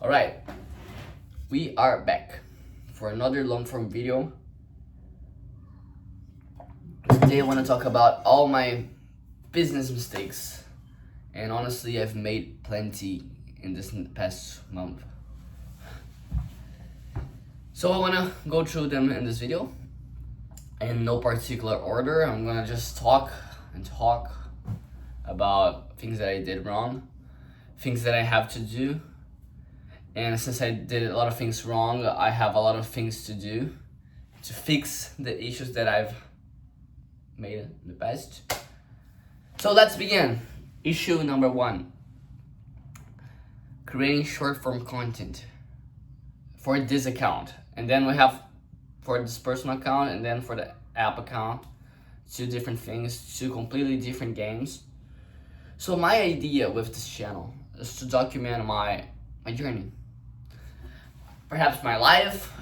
Alright, we are back for another long form video. Today I want to talk about all my business mistakes, and honestly I've made plenty in this past month. So I want to go through them in this video in no particular order. I'm gonna just talk about things that I did wrong, things that I have to do. And since I did a lot of things wrong, I have a lot of things to do to fix the issues that I've made in the past. So let's begin. Issue number 1. Creating short form content for this account. And then we have for this personal account and then for the app account. 2 different things, 2 completely different games. So my idea with this channel is to document my journey. Perhaps my life,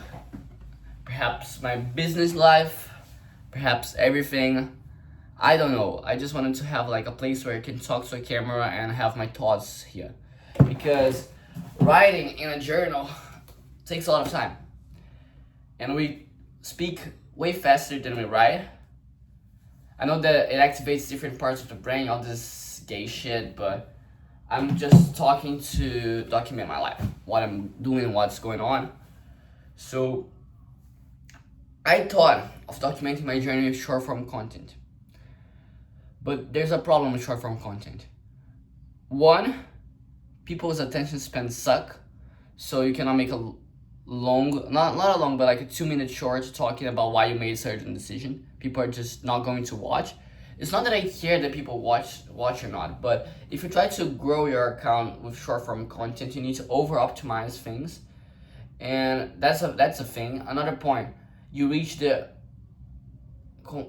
perhaps my business life, perhaps everything. I don't know. I just wanted to have like a place where I can talk to a camera and have my thoughts here. Because writing in a journal takes a lot of time. And we speak way faster than we write. I know that it activates different parts of the brain, all this gay shit, but I'm just talking to document my life, what I'm doing, what's going on. So I thought of documenting my journey with short form content. But there's a problem with short form content. 1, people's attention spans suck, so you cannot make a long, not a long, but like a 2-minute short talking about why you made a certain decision. People are just not going to watch. It's not that I care that people watch or not, but if you try to grow your account with short form content, you need to over optimize things, and that's a thing. Another point,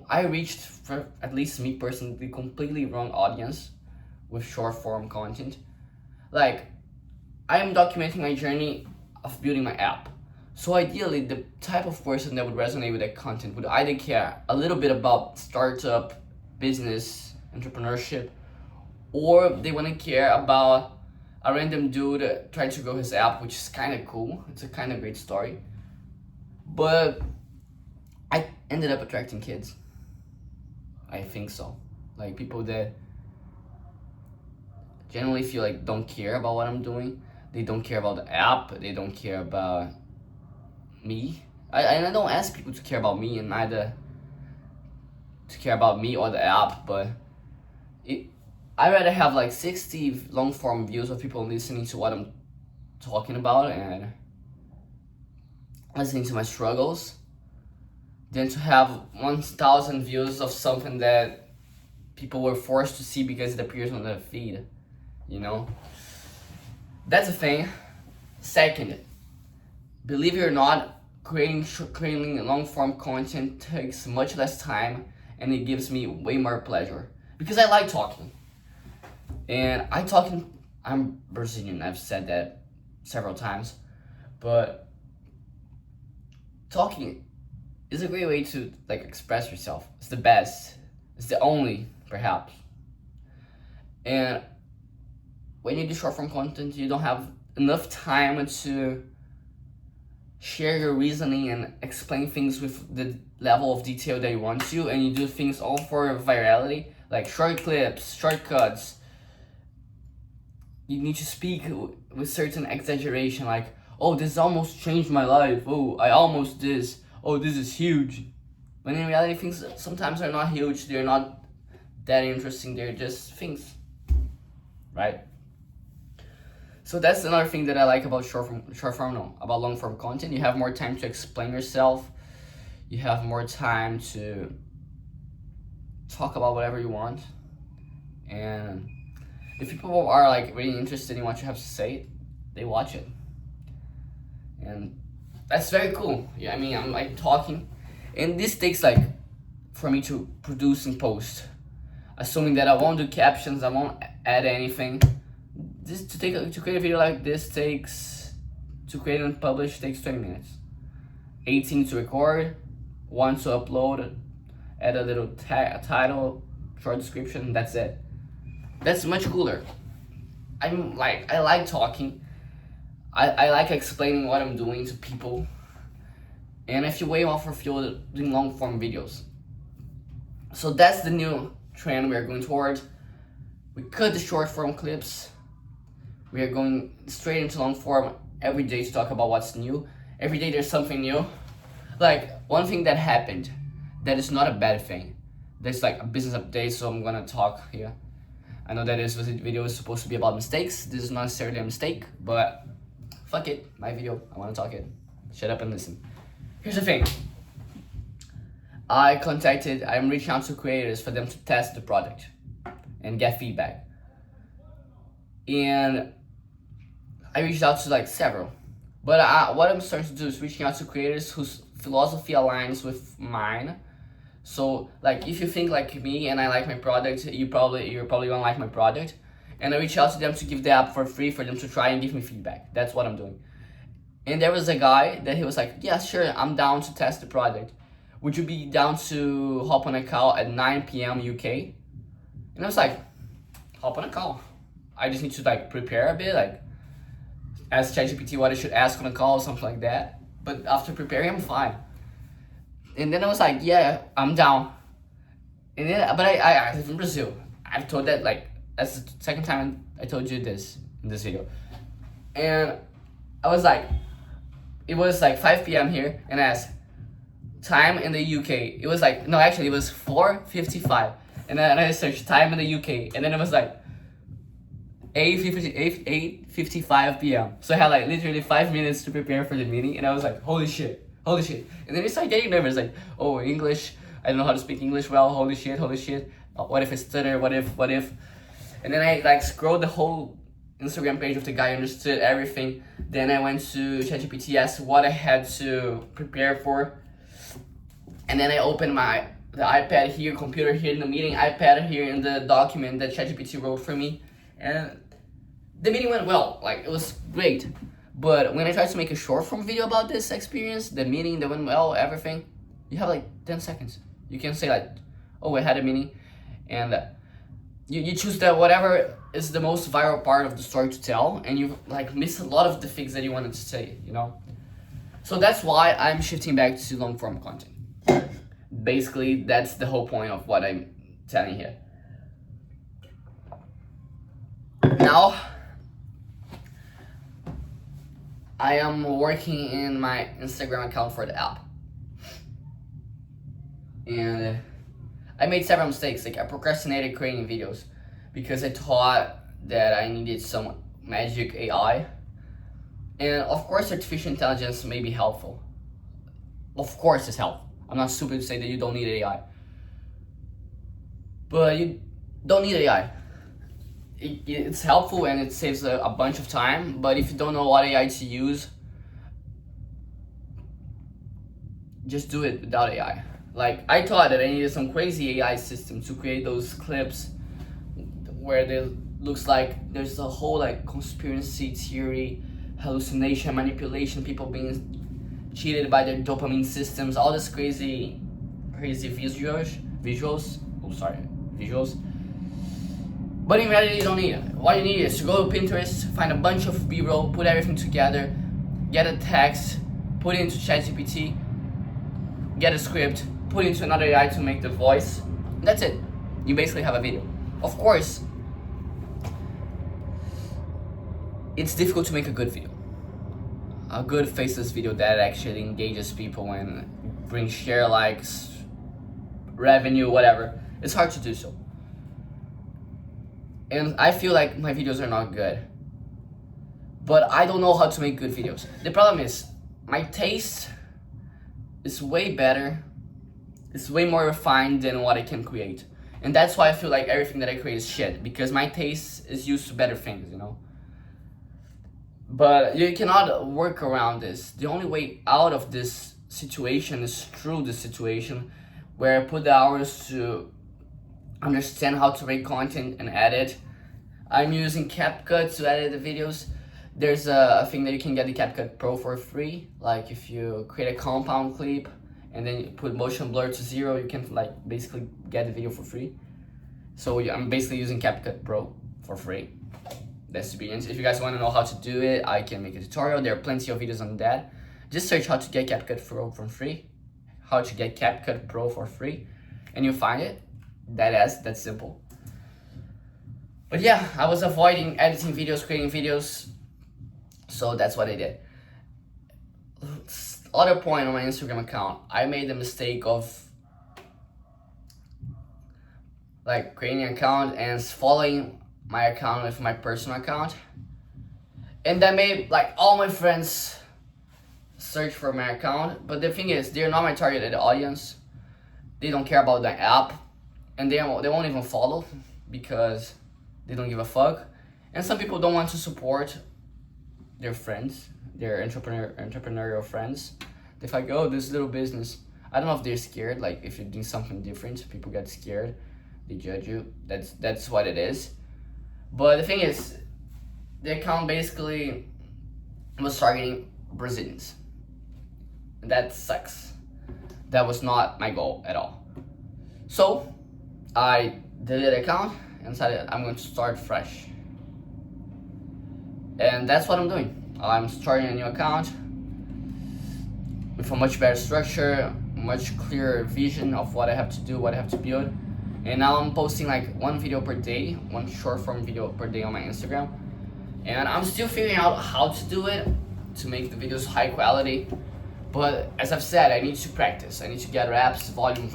I reached, for at least me personally, the completely wrong audience with short form content. Like, I am documenting my journey of building my app. So ideally, the type of person that would resonate with that content would either care a little bit about startup, business, entrepreneurship, or they want to care about a random dude trying to grow his app, which is kind of cool. It's a kind of great story. But I ended up attracting kids. I think so. Like people that generally feel like don't care about what I'm doing. They don't care about the app. They don't care about me. I don't ask people to care about me, and neither to care about me or the app, but I rather have like 60 long form views of people listening to what I'm talking about and listening to my struggles than to have 1,000 views of something that people were forced to see because it appears on the feed, you know? That's a thing. Second, believe it or not, creating long form content takes much less time, and it gives me way more pleasure because I like talking. And I'm Brazilian, I've said that several times, but talking is a great way to like express yourself. It's the best. It's the only, perhaps. And when you do short form content, you don't have enough time to share your reasoning and explain things with the level of detail that you want to, and you do things all for virality, like short clips, shortcuts. You need to speak with certain exaggeration, like, oh, this almost changed my life, oh, I almost this, oh, this is huge. When in reality, things sometimes are not huge, they're not that interesting, they're just things, right? So that's another thing that I like about about long form content. You have more time to explain yourself. You have more time to talk about whatever you want. And if people are like really interested in what you have to say, they watch it. And that's very cool. Yeah, I mean, I'm like talking, and this takes like for me to produce and post, assuming that I won't do captions, I won't add anything. To create a video like this to create and publish takes 20 minutes. 18 to record, 1 to upload, add a little title, short description, that's it. That's much cooler. I like talking. I like explaining what I'm doing to people, and I feel way more fulfilled doing long form videos. So that's the new trend we are going towards. We cut the short form clips. We are going straight into long form every day to talk about what's new. Every day there's something new. Like, one thing that happened that is not a bad thing. There's like a business update, so I'm gonna talk here. I know that this video is supposed to be about mistakes. This is not necessarily a mistake, but fuck it, my video, I wanna talk it. Shut up and listen. Here's the thing. I'm reaching out to creators for them to test the product and get feedback. And I reached out to like several. But what I'm starting to do is reaching out to creators whose philosophy aligns with mine. So like, if you think like me and I like my product, you're probably gonna like my product. And I reach out to them to give the app for free for them to try and give me feedback. That's what I'm doing. And there was a guy that he was like, yeah, sure, I'm down to test the product. Would you be down to hop on a call at 9 p.m. UK? And I was like, hop on a call. I just need to like prepare a bit, like ask ChatGPT what I should ask on a call or something like that. But after preparing, I'm fine. And then I was like, yeah, I'm down. And then, but I live in Brazil. I've told that, like, that's the second time I told you this in this video. And I was like, it was like 5 p.m. here, and I asked, time in the UK. It was like, no, actually it was 4:55. And then I searched time in the UK, and then it was like 8:55 p.m. So I had like literally 5 minutes to prepare for the meeting, and I was like, holy shit. And then I started getting nervous, like, oh, English, I don't know how to speak English well, holy shit. What if I stutter, what if? And then I like scrolled the whole Instagram page of the guy, understood everything. Then I went to ChatGPT, asked what I had to prepare for. And then I opened the iPad here, computer here in the meeting, iPad here in the document that ChatGPT wrote for me. And the meeting went well, like it was great. But when I tried to make a short form video about this experience, the meeting that went well, everything, you have like 10 seconds. You can say like, oh, I had a meeting, and you choose that whatever is the most viral part of the story to tell, and you like miss a lot of the things that you wanted to say, you know? So that's why I'm shifting back to long form content. Basically, that's the whole point of what I'm telling here. Now, I am working in my Instagram account for the app. And I made several mistakes. Like, I procrastinated creating videos because I thought that I needed some magic AI. And of course, artificial intelligence may be helpful. Of course it's helpful. I'm not stupid to say that you don't need AI. But you don't need AI. It's helpful and it saves a bunch of time, but if you don't know what AI to use, just do it without AI. Like, I thought that I needed some crazy AI system to create those clips where there looks like there's a whole like conspiracy theory, hallucination, manipulation, people being cheated by their dopamine systems, all this crazy visuals. But in reality, you don't need it. What you need is to go to Pinterest, find a bunch of B-roll, put everything together, get a text, put it into ChatGPT, get a script, put it into another AI to make the voice. That's it. You basically have a video. Of course, it's difficult to make a good video. A good faceless video that actually engages people and brings share likes, revenue, whatever. It's hard to do so. And I feel like my videos are not good. But I don't know how to make good videos. The problem is, my taste is way better. It's way more refined than what I can create. And that's why I feel like everything that I create is shit. Because my taste is used to better things, you know? But you cannot work around this. The only way out of this situation is through the situation, where I put the hours to understand how to make content and edit. I'm using CapCut to edit the videos. There's a thing that you can get the CapCut Pro for free. Like, if you create a compound clip and then you put motion blur to 0, you can like basically get the video for free. So I'm basically using CapCut Pro for free. That's experience. If you guys want to know how to do it, I can make a tutorial. There are plenty of videos on that. Just search how to get CapCut Pro for free. How to get CapCut Pro for free, and you'll find it. That's simple. But yeah, I was avoiding editing videos, creating videos, so that's what I did. Other point on my Instagram account, I made the mistake of like creating an account and following my account with my personal account, and that made like all my friends search for my account. But the thing is, they're not my targeted audience. They don't care about the app, and they won't even follow because they don't give a fuck. And some people don't want to support their friends, their entrepreneurial friends. They're like, oh, this little business. I don't know if they're scared. Like if you're doing something different, people get scared. They judge you. That's what it is. But the thing is, the account basically was targeting Brazilians. And that sucks. That was not my goal at all. So I deleted the account and decided I'm going to start fresh. And that's what I'm doing. I'm starting a new account with a much better structure, much clearer vision of what I have to do, what I have to build. And now I'm posting like one video per day, one short form video per day on my Instagram. And I'm still figuring out how to do it to make the videos high quality. But as I've said, I need to practice. I need to get reps, volume,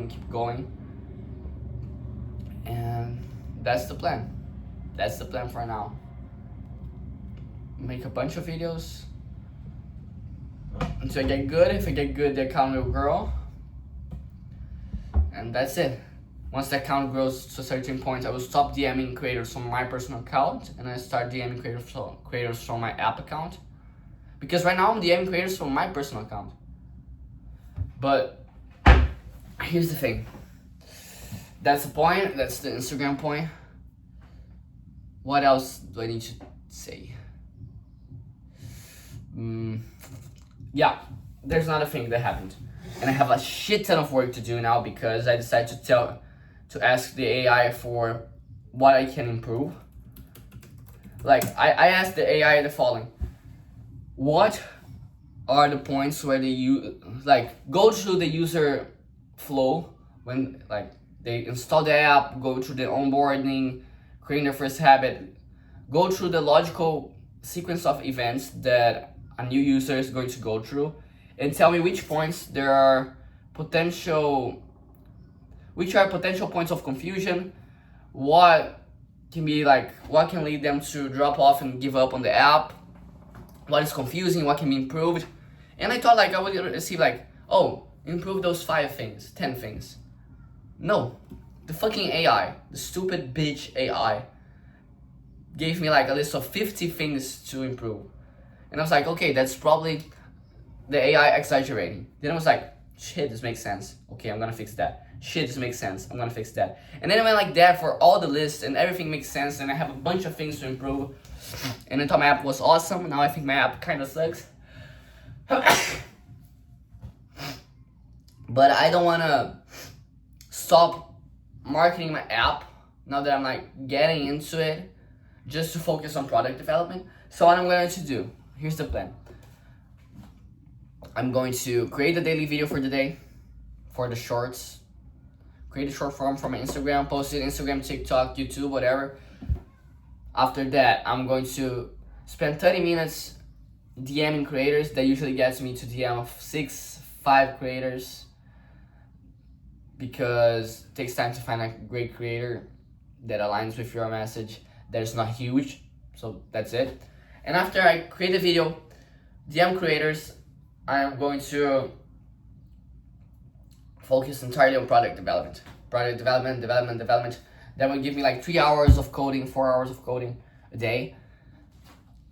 keep going. And that's the plan. That's the plan for now. Make a bunch of videos until I get good. If I get good, the account will grow. And that's it. Once the account grows to a certain point, I will stop DMing creators from my personal account and I start DMing creators from my app account. Because right now I'm DMing creators from my personal account. But here's the thing. That's the point. That's the Instagram point. What else do I need to say? Yeah, there's another thing that happened. And I have a shit ton of work to do now because I decided to ask the AI for what I can improve. Like, I asked the AI the following. What are the points where go through the user flow when like they install the app, go through the onboarding, creating their first habit, go through the logical sequence of events that a new user is going to go through, and tell me which points there are potential points of confusion, what can lead them to drop off and give up on the app, what is confusing, what can be improved. And I thought like I would receive like, oh, improve those 5 things, 10 things. No, the fucking AI, the stupid bitch AI, gave me like a list of 50 things to improve. And I was like, okay, that's probably the AI exaggerating. Then I was like, shit, this makes sense. Okay, I'm gonna fix that. Shit, this makes sense. I'm gonna fix that. And then I went like that for all the lists and everything makes sense and I have a bunch of things to improve. And I thought my app was awesome. Now I think my app kind of sucks. But I don't wanna stop marketing my app now that I'm like getting into it just to focus on product development. So what I'm going to do, here's the plan. I'm going to create a daily video for the day, for the shorts, create a short form for my Instagram, post it Instagram, TikTok, YouTube, whatever. After that, I'm going to spend 30 minutes DMing creators. That usually gets me to DM of 5 creators because it takes time to find a great creator that aligns with your message that is not huge. So that's it. And after I create a video, DM creators, I am going to focus entirely on product development. Development. That will give me like 3 hours of coding, 4 hours of coding a day.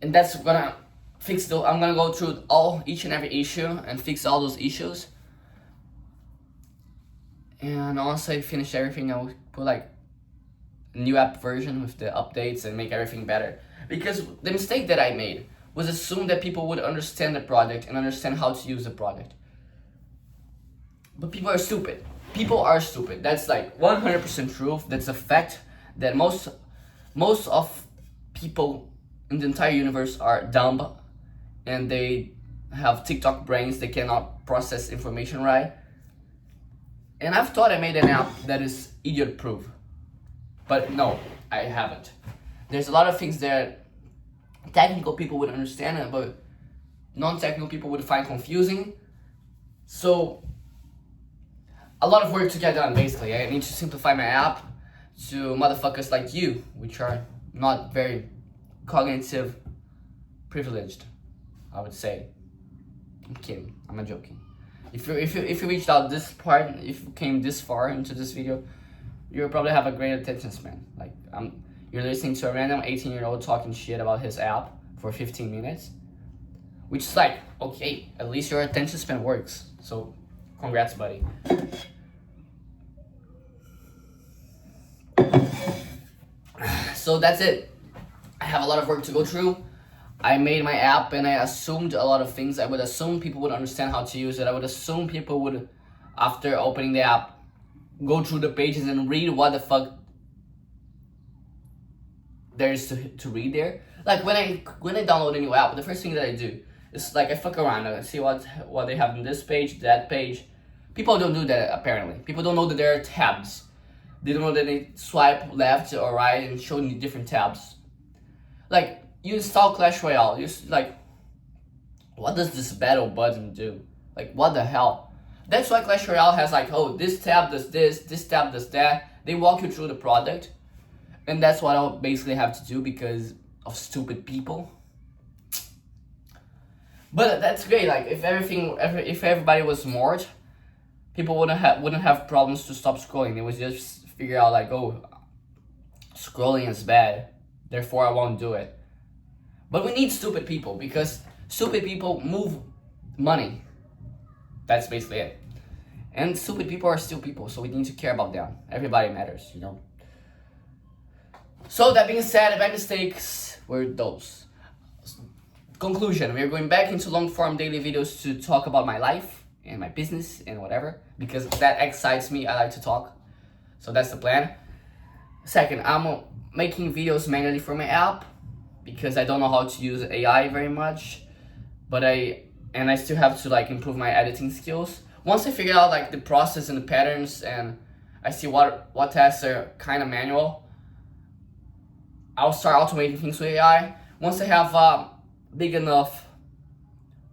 And that's gonna fix I'm gonna go through each and every issue and fix all those issues. And once I finish everything, I'll put like a new app version with the updates and make everything better. Because the mistake that I made was assume that people would understand the product and understand how to use the product. But people are stupid. People are stupid. That's like 100% truth. That's a fact that most of people in the entire universe are dumb and they have TikTok brains, they cannot process information right. And I've thought I made an app that is idiot proof, but no, I haven't. There's a lot of things that technical people would understand, but non-technical people would find confusing. So a lot of work to get done. Basically, I need to simplify my app to motherfuckers like you, which are not very cognitive privileged, I would say. I'm kidding, I'm not joking. If you reached out this part, if you came this far into this video, you'll probably have a great attention span. Like, you're listening to a random 18-year-old talking shit about his app for 15 minutes, which is like, okay, at least your attention span works. So, congrats, buddy. So that's it. I have a lot of work to go through. I made my app and I assumed a lot of things. I would assume people would understand how to use it. I would assume people would, after opening the app, go through the pages and read what the fuck there is to read there. Like when I download a new app, the first thing that I do is like I fuck around. I see what they have on this page, that page. People don't do that apparently. People don't know that there are tabs. They don't know that they swipe left or right and show you different tabs. Like, you install Clash Royale, you're like, what does this battle button do? Like, what the hell? That's why Clash Royale has like, oh, this tab does this tab does that. They walk you through the product. And that's what I'll basically have to do because of stupid people. But that's great, like, if everybody was smart, people wouldn't have problems to stop scrolling. They would just figure out like, oh, scrolling is bad, therefore I won't do it. But we need stupid people because stupid people move money. That's basically it. And stupid people are still people, so we need to care about them. Everybody matters, you know. So that being said, my mistakes were those. Conclusion, we are going back into long form daily videos to talk about my life and my business and whatever, because that excites me. I like to talk. So that's the plan. Second, I'm making videos manually for my app because I don't know how to use AI very much, but I still have to like improve my editing skills. Once I figure out like the process and the patterns and I see what tasks are kind of manual, I'll start automating things with AI. Once I have a big enough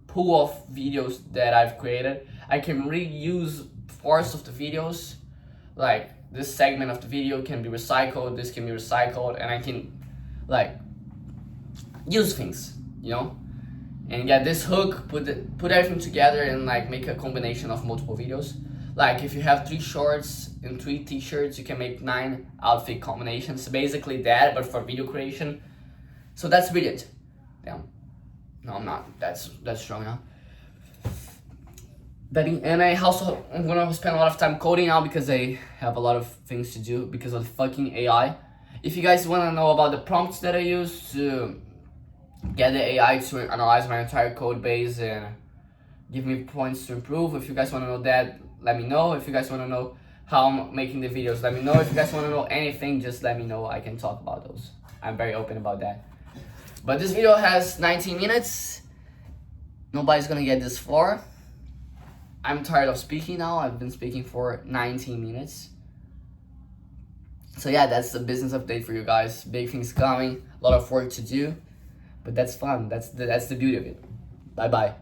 pool of videos that I've created, I can reuse parts of the videos. Like this segment of the video can be recycled, this can be recycled, and I can like use things, you know, and get this hook, put everything together and like make a combination of multiple videos. Like if you have 3 shorts and 3 t-shirts, you can make 9 outfit combinations. Basically that, but for video creation. So that's brilliant. Damn. No, I'm not. That's strong enough. And I'm gonna spend a lot of time coding now because I have a lot of things to do because of the fucking AI. If you guys wanna know about the prompts that I use to get the AI to analyze my entire code base and give me points to improve, if you guys wanna know that, let me know. If you guys wanna know how I'm making the videos, let me know. If you guys wanna know anything, just let me know. I can talk about those. I'm very open about that. But this video has 19 minutes. Nobody's gonna get this far. I'm tired of speaking now. I've been speaking for 19 minutes. So yeah, that's the business update for you guys. Big things coming, a lot of work to do, but that's fun. That's the beauty of it. Bye bye.